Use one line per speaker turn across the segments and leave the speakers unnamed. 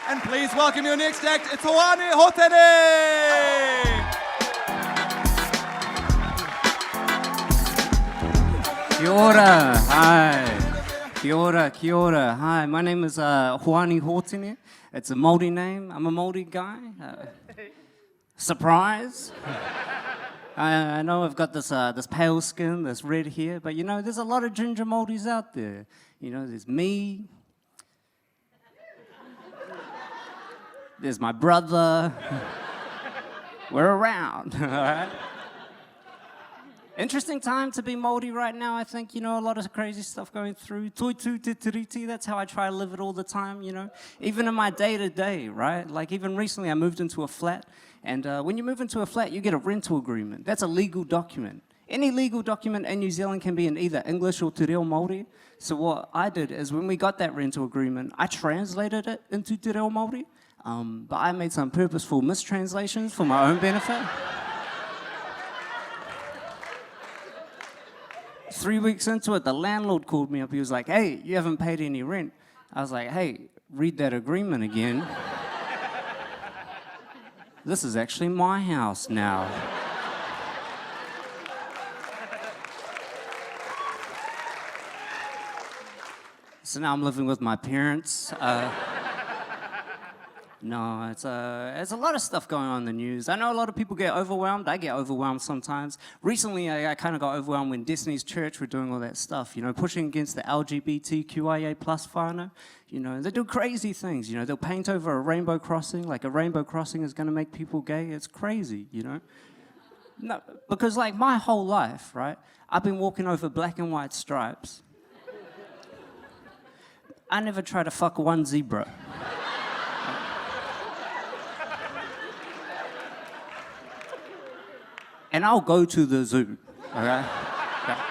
And please welcome your next act, it's Hoani Hotene!
Kia ora, hi. Kia ora, hi. My name is Hoani Hotene. It's a Māori name. I'm a Māori guy. Surprise. I know I've got this pale skin, this red hair, but you know, there's a lot of ginger Māoris out there. You know, there's me. There's my brother. We're around, all right? Interesting time to be Māori right now, I think. You know, a lot of crazy stuff going through. Toi tu te tiriti, that's how I try to live it all the time, you know. Even in my day-to-day, right? Like even recently I moved into a flat, and when you move into a flat, you get a rental agreement. That's a legal document. Any legal document in New Zealand can be in either English or te reo Māori. So what I did is when we got that rental agreement, I translated it into te reo Māori, but I made some purposeful mistranslations for my own benefit. 3 weeks into it, the landlord called me up. He was like, hey, you haven't paid any rent. I was like, hey, read that agreement again. This is actually my house now. So now I'm living with my parents. No, it's a lot of stuff going on in the news. I know a lot of people get overwhelmed. I get overwhelmed sometimes. Recently, I kind of got overwhelmed when Destiny's Church were doing all that stuff, you know, pushing against the LGBTQIA plus whānau. You know, they do crazy things, you know. They'll paint over a rainbow crossing, like a rainbow crossing is going to make people gay. It's crazy, you know. No, because like my whole life, right, I've been walking over black and white stripes. I never try to fuck one zebra. And I'll go to the zoo, okay? Yeah.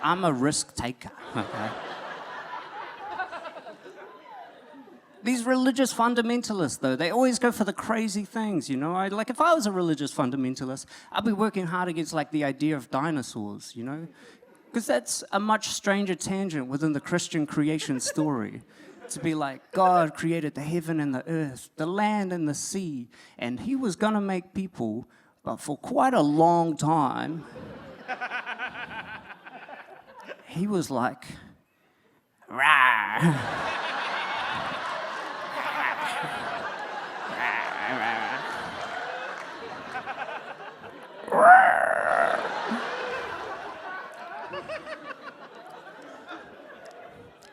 I'm a risk taker, okay? These religious fundamentalists, though, they always go for the crazy things, you know? Like, if I was a religious fundamentalist, I'd be working hard against, like, the idea of dinosaurs, you know? Because that's a much stranger tangent within the Christian creation story. To be like, God created the heaven and the earth, the land and the sea, and he was gonna make people, but for quite a long time, he was like, rah.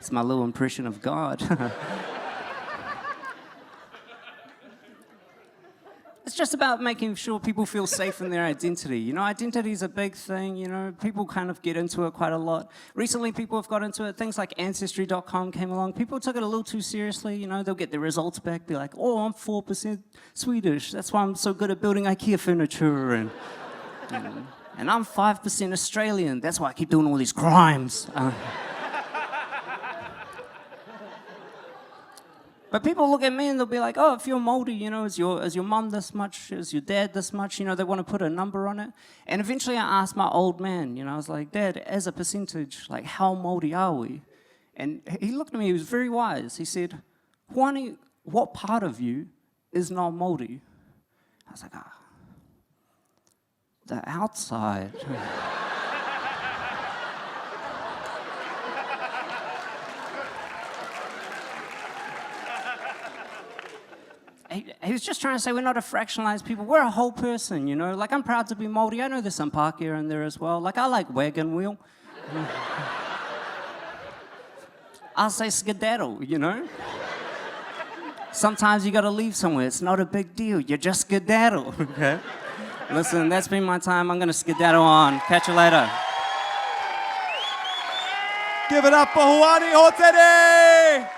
It's my little impression of God. It's just about making sure people feel safe in their identity. You know, identity is a big thing, you know, people kind of get into it quite a lot. Recently, people have got into it. Things like Ancestry.com came along. People took it a little too seriously, you know, they'll get their results back. They're like, oh, I'm 4% Swedish. That's why I'm so good at building IKEA furniture. And I'm 5% Australian. That's why I keep doing all these crimes. But people look at me and they'll be like, oh, if you're Māori, you know, is your mum this much? Is your dad this much? You know, they want to put a number on it. And eventually I asked my old man, you know, I was like, Dad, as a percentage, like, how Māori are we? And he looked at me, he was very wise. He said, Hoani, what part of you is not Māori? I was like, the outside. He was just trying to say we're not a fractionalized people. We're a whole person, you know. Like, I'm proud to be Māori. I know there's some Pākehā in there as well. Like, I like wagon wheel. I'll say skedaddle, you know. Sometimes you got to leave somewhere. It's not a big deal. You just skedaddle, okay? Listen, that's been my time. I'm going to skedaddle on. Catch you later.
Give it up for Hoani Hotene!